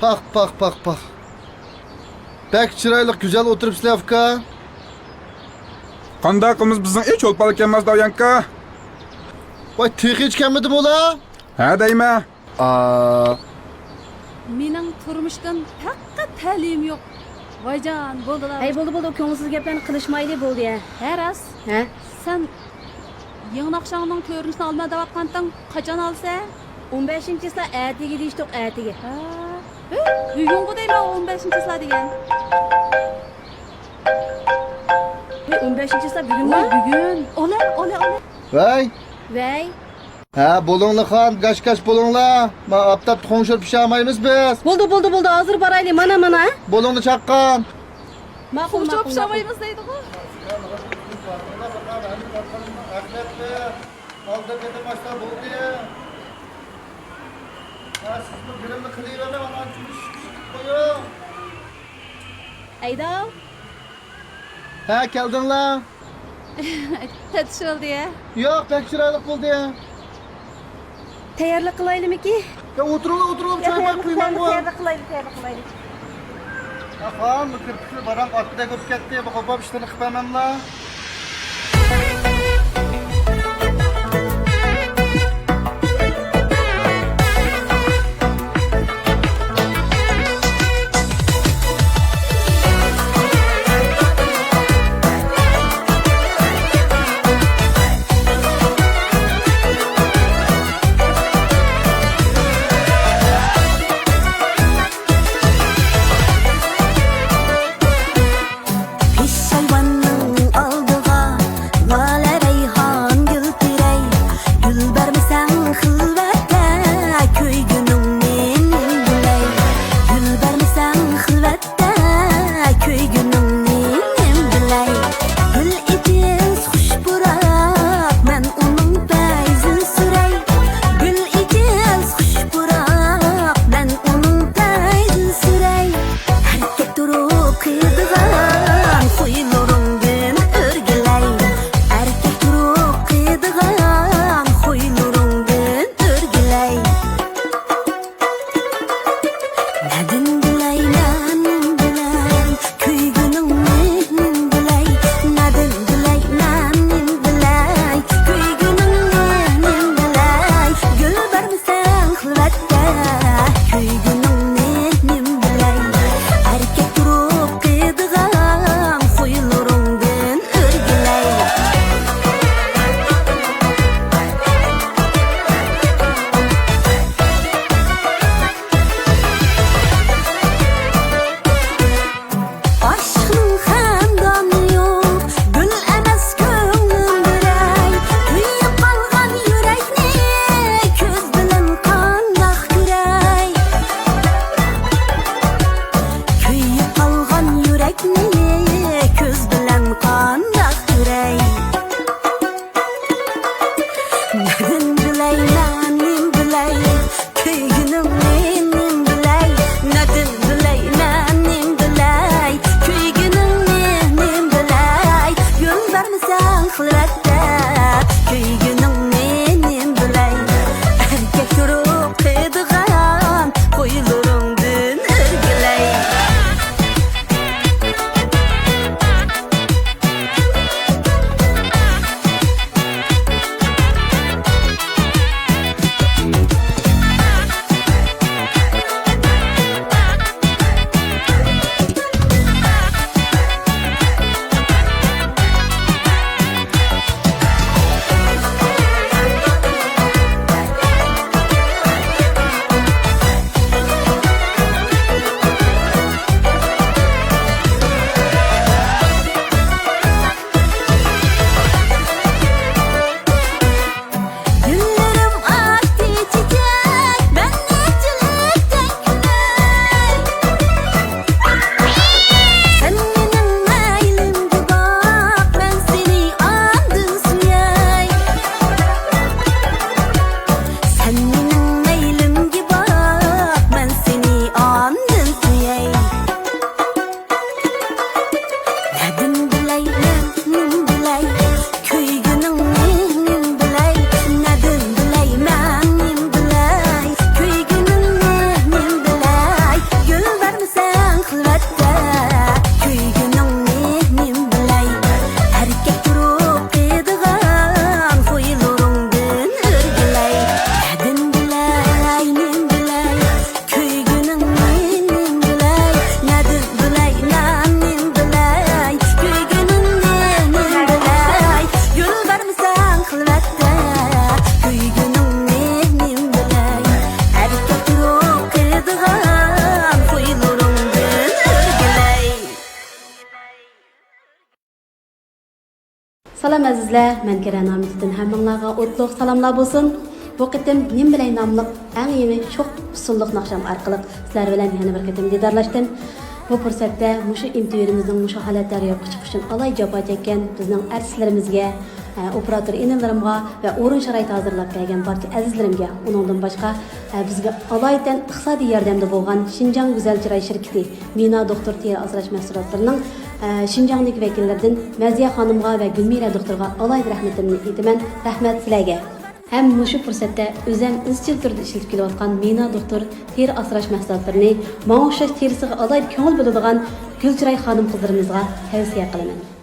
Bak bak bak bak. Bek çıraylık güzel oturup Slavka. Qandaqimiz bizning hech o'lpalik emas Davyanka. Vay tık hiç kelmedim ola. Ha deyma. Mening turmushdan faqat ta'lim yo'q. Voyjon, bo'ldilar. Hey bo'ldi, ko'ngilsiz gaplarni qilishmayli bo'ldi ya. Haras, Ha? sen Yangnaqshangning ko'rinishini olma deyotganding, qachon olsa? 15-sila atiga deyishdiq, atiga. Ha. Bugun bu deyman 15-sila degan. Hey, 15-sila bugunmi? Bugun. Ola. Vay. Vay. Ha bolonla xan kaç bolonla. Ma aptat konuşup pişamayımız biz. Bo'ldi, hozir boraylik. Mana. Bolonla çakkan. Ma'qul, Qo'shib ma'qul. shamaymiz deydi-ku. Ayda. Ha geldin la. Tetiş oldu ya. Yok pek çıraylık oldu ya. Tayyorlik qilaylikmi? Ya oturalım çay bak kıyman bu. Tayyorlik qilaylik. Xan bu kirpikli baran qatida ko'p ketdi. Bu qo'pab ishlarni qilmayman la. Pişayvanın aldığa Lale reyhan gül tirey Gül vermesen hılvette Köy günün neyin biley Gül vermesen hılvette Köy günün neyin biley Gül itiz hoş bırak Men onun peyzin sürey Gül itiz hoş bırak Men onun peyzin sürey Erkek durup kıydıgan Huylarından örgüley Erkek durup kıydıgan Huylarından örgüley Nadin biley, nanin biley Köygünün neyin biley Nadin biley, nanin biley Köygünün neyin biley Gül vermesen hılvette Köygünün neyin biley Erkek durup kıydıgan Huylarından örgüley Aşkın xandanı yok Gül emes köngün birey Kuyup kalgan yürekni Köz bilen qandaq görey Kuyup kalgan yürekni Köz bilen qandaq görey Nadin biley, nanin biley Köygünün neyin biley Nadin biley, nanin biley Köygünün neyin biley Gül vermesen hılvette Köygünün neyin biley Erkek durup kıydıgan Huylarından örgüley Salam azizlar, men Keren Hamid'den hammanglarga o'tliq salomlar bo'lsin. Bu qitim nim bilan nomli eng yangi çok usulliq naqsham orqali sizlar bilan yana bir qitim diydorlashdim. Bu fursatda mushu intervyumizning mushu holatlari yo'q chiqish uchun alay javob etgan bizning artistlarimizga, operator inalarimga va o'rin sharoit hozirlab bergan barcha azizlarimga, uningdan boshqa bizga alaydan iqtisodiy yordamda bo'lgan Şinjan Güzel Chiroy shirkati, Mina doktor teri asrash mahsulotlarining Şinjandagi vakillaridan Maziya xonimga va Gulmira doktorga alayda rahmatimni aytaman. Rahmat sizlarga. Hem mushu fursatda o'zim izchil turda ishlatib kelayotgan Mina doktor teri asrash mahsulotlarini ma'osh terisiga alayda ko'ngil bo'ladigan Gulchiroy xonim qizlarimizga tavsiya qilaman.